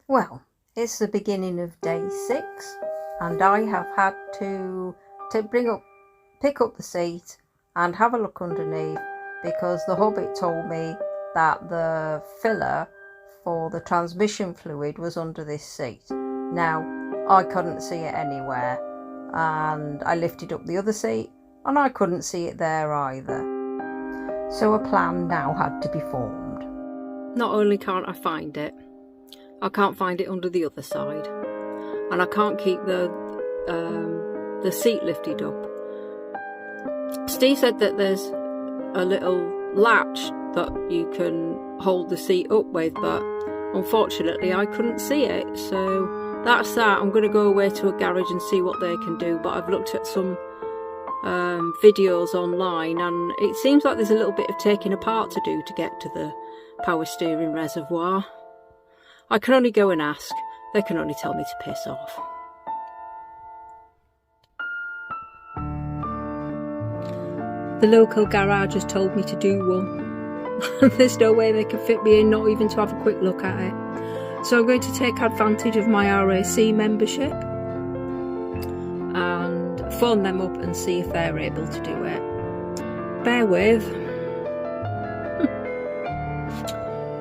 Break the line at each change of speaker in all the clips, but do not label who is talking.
Well, it's the beginning of day 6 and I have had to pick up the seat and have a look underneath because the Hobbit told me that the filler for the transmission fluid was under this seat. Now, I couldn't see it anywhere, and I lifted up the other seat and I couldn't see it there either. So a plan now had to be formed.
Not only can't I find it, I can't find it under the other side, and I can't keep the seat lifted up. Steve said that there's a little latch that you can hold the seat up with, but unfortunately I couldn't see it, so that's that. I'm going to go away to a garage and see what they can do, but I've looked at some videos online and it seems like there's a little bit of taking apart to do to get to the power steering reservoir. I can only go and ask. They can only tell me to piss off. The local garage has told me to do one. There's no way they can fit me in, not even to have a quick look at it. So I'm going to take advantage of my RAC membership and phone them up and see if they're able to do it. Bear with.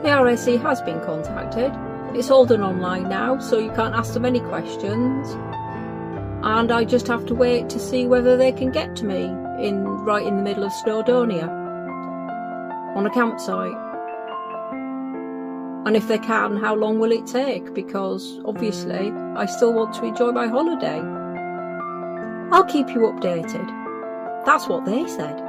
The RAC has been contacted. It's all done online now, so you can't ask them any questions. And I just have to wait to see whether they can get to me right in the middle of Snowdonia on a campsite. And if they can, how long will it take? Because obviously I still want to enjoy my holiday. I'll keep you updated. That's what they said.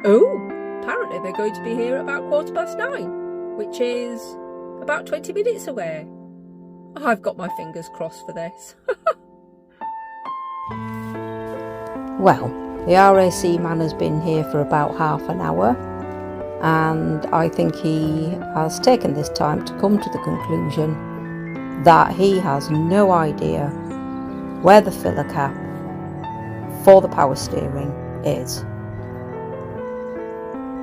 Oh, apparently they're going to be here at about 9:15, which is about 20 minutes away. I've got my fingers crossed for this.
Well, the RAC man has been here for about half an hour, and I think he has taken this time to come to the conclusion that he has no idea where the filler cap for the power steering is,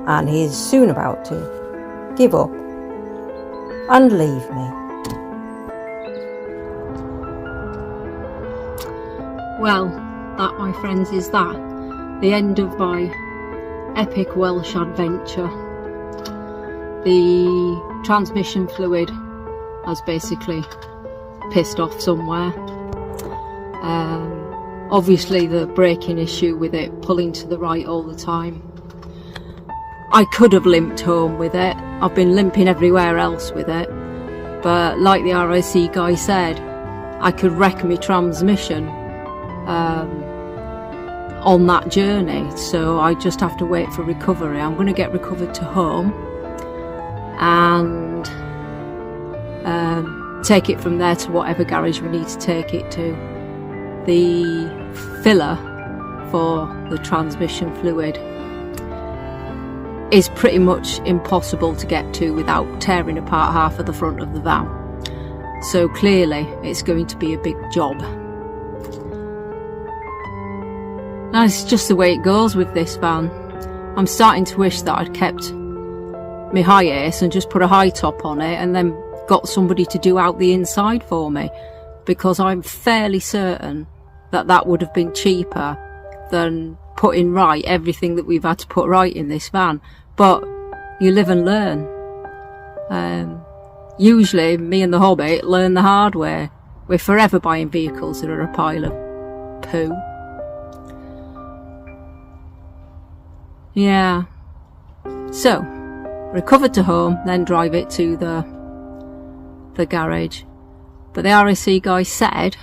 and he is soon about to give up and leave me.
Well, that, my friends, is that. The end of my epic Welsh adventure. The transmission fluid has basically pissed off somewhere. Obviously the braking issue with it pulling to the right all the time. I could have limped home with it. I've been limping everywhere else with it. But like the RAC guy said, I could wreck my transmission on that journey, so I just have to wait for recovery. I'm going to get recovered to home and take it from there to whatever garage we need to take it to. The filler for the transmission fluid is pretty much impossible to get to without tearing apart half of the front of the van, so clearly it's going to be a big job. And it's just the way it goes with this van. I'm starting to wish that I'd kept my high ace and just put a high top on it and then got somebody to do out the inside for me, because I'm fairly certain that that would have been cheaper than putting right everything that we've had to put right in this van. But you live and learn. Usually me and the Hobbit learn the hard way. We're forever buying vehicles that are a pile of poo. Yeah. So, recovered to home, then drive it to the garage. But the RAC guy said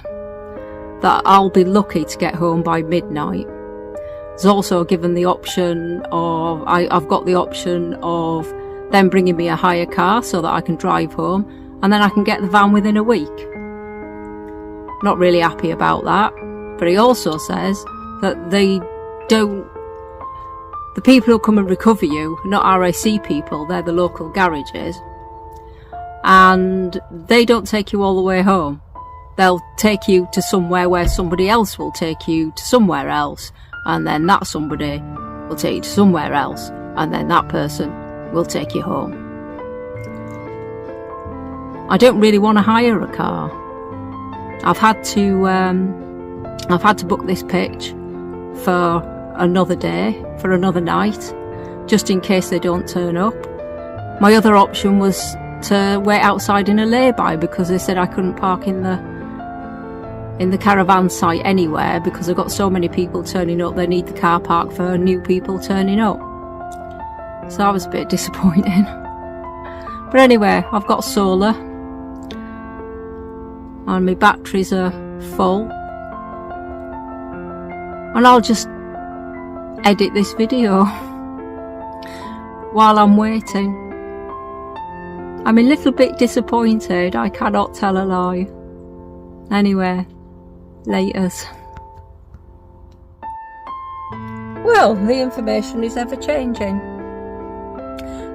that I'll be lucky to get home by midnight. There's also given the option of, I've got the option of them bringing me a hire car so that I can drive home, and then I can get the van within a week. Not really happy about that, but he also says that the people who come and recover you are not RAC people, they're the local garages, and they don't take you all the way home. They'll take you to somewhere where somebody else will take you to somewhere else, and then that somebody will take you to somewhere else, and then that person will take you home. I don't really want to hire a car. I've had to book this pitch for another day, for another night, just in case they don't turn up. My other option was to wait outside in a lay-by, because they said I couldn't park in the caravan site anywhere because I've got so many people turning up. They need the car park for new people turning up. So I was a bit disappointing. But anyway, I've got solar and my batteries are full, and I'll just edit this video while I'm waiting. I'm a little bit disappointed, I cannot tell a lie. Anyway, laters. Well, the information is ever changing.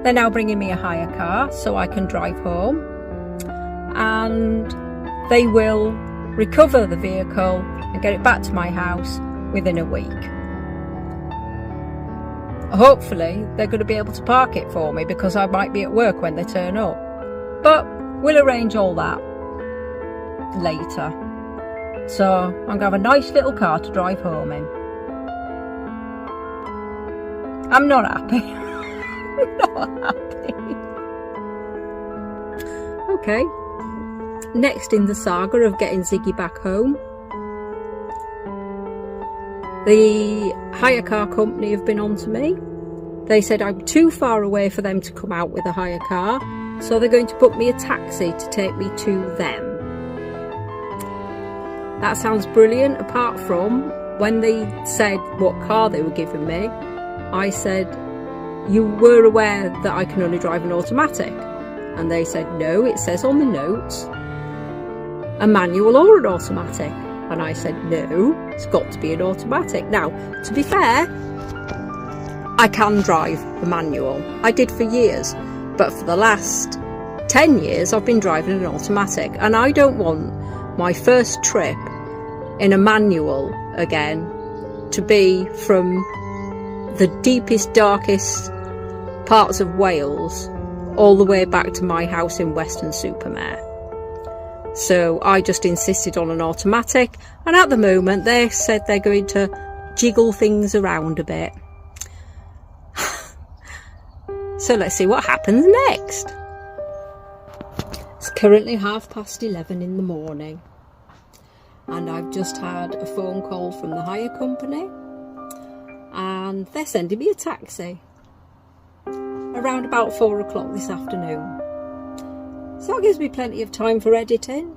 They're now bringing me a hire car so I can drive home, and they will recover the vehicle and get it back to my house within a week. Hopefully they're going to be able to park it for me, because I might be at work when they turn up, but we'll arrange all that later. So I'm going to have a nice little car to drive home in. I'm not happy. I'm not happy. Okay, next in the saga of getting Ziggy back home, the hire car company have been on to me. They said I'm too far away for them to come out with a hire car, so they're going to book me a taxi to take me to them. That sounds brilliant, apart from when they said what car they were giving me. I said, you were aware that I can only drive an automatic? And they said, no, it says on the notes a manual or an automatic. And I said, no, it's got to be an automatic. Now, to be fair, I can drive a manual. I did for years, but for the last 10 years I've been driving an automatic, and I don't want my first trip in a manual again to be from the deepest, darkest parts of Wales all the way back to my house in Weston-super-Mare. So I just insisted on an automatic, and at the moment they said they're going to jiggle things around a bit. So let's see what happens next. It's currently 11:30 in the morning, and I've just had a phone call from the hire company, and they're sending me a taxi around about 4 o'clock this afternoon. So that gives me plenty of time for editing,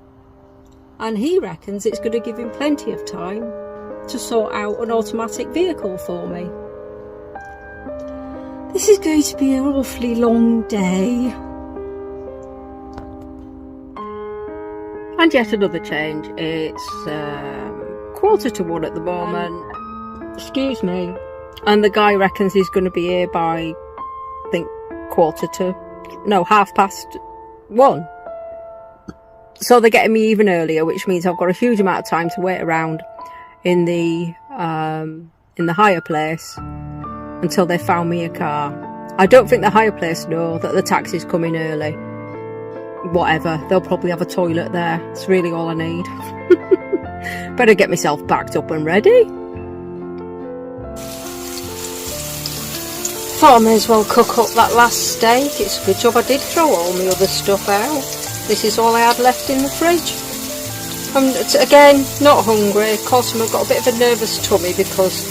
and he reckons it's going to give him plenty of time to sort out an automatic vehicle for me. This is going to be an awfully long day. And yet another change. It's 1:45 at the moment. Excuse me. And the guy reckons he's going to be here by, I think, 1:30. So they're getting me even earlier, which means I've got a huge amount of time to wait around in the hire place until they found me a car. I don't think the hire place know that the taxi's coming early. Whatever, they'll probably have a toilet there. It's really all I need. Better get myself backed up and ready. Thought I may as well cook up that last steak. It's a good job I did throw all my other stuff out. This is all I had left in the fridge. I'm, again, not hungry. Of course, I've got a bit of a nervous tummy because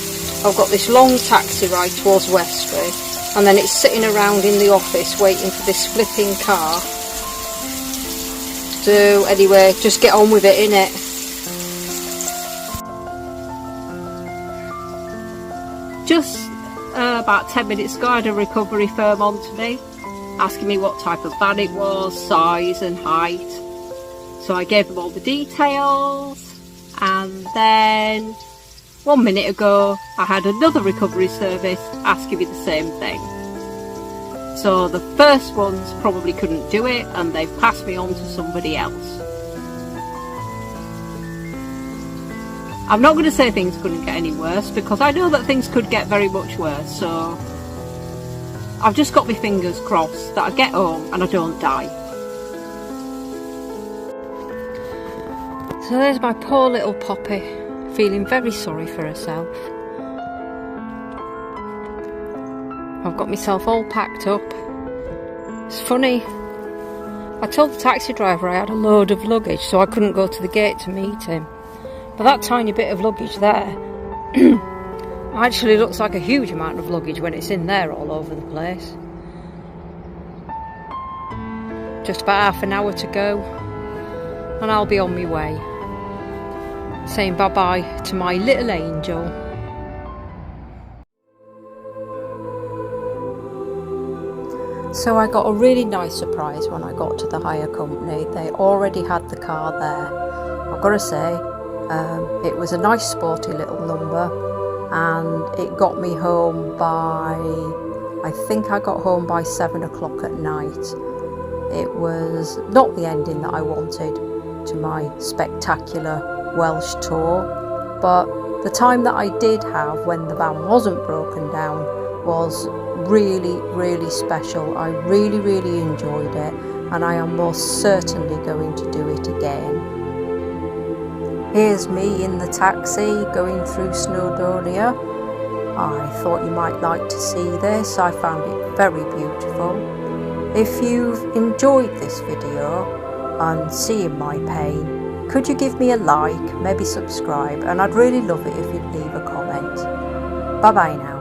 I've got this long taxi ride towards Westbury, and then it's sitting around in the office waiting for this flipping car. So anyway, just get on with it, innit? Just about 10 minutes ago I had a recovery firm on to me, asking me what type of van it was, size and height. So I gave them all the details, and then 1 minute ago I had another recovery service asking me the same thing. So the first ones probably couldn't do it, and they've passed me on to somebody else. I'm not going to say things couldn't get any worse, because I know that things could get very much worse, so I've just got my fingers crossed that I get home and I don't die. So there's my poor little Poppy, feeling very sorry for herself. I've got myself all packed up. It's funny, I told the taxi driver I had a load of luggage, so I couldn't go to the gate to meet him. But that tiny bit of luggage there actually looks like a huge amount of luggage when it's in there all over the place. Just about half an hour to go and I'll be on my way, saying bye-bye to my little angel. So I got a really nice surprise when I got to the hire company. They already had the car there. I've got to say, it was a nice sporty little number, and it got me home by, I think I got home by 7 o'clock at night. It was not the ending that I wanted to my spectacular Welsh tour, but the time that I did have when the van wasn't broken down was really, really special. I really, really enjoyed it, and I am most certainly going to do it again. Here's me in the taxi going through Snowdonia. I thought you might like to see this. I found it very beautiful. If you've enjoyed this video and seeing my pain, could you give me a like, maybe subscribe, and I'd really love it if you'd leave a comment. Bye bye now.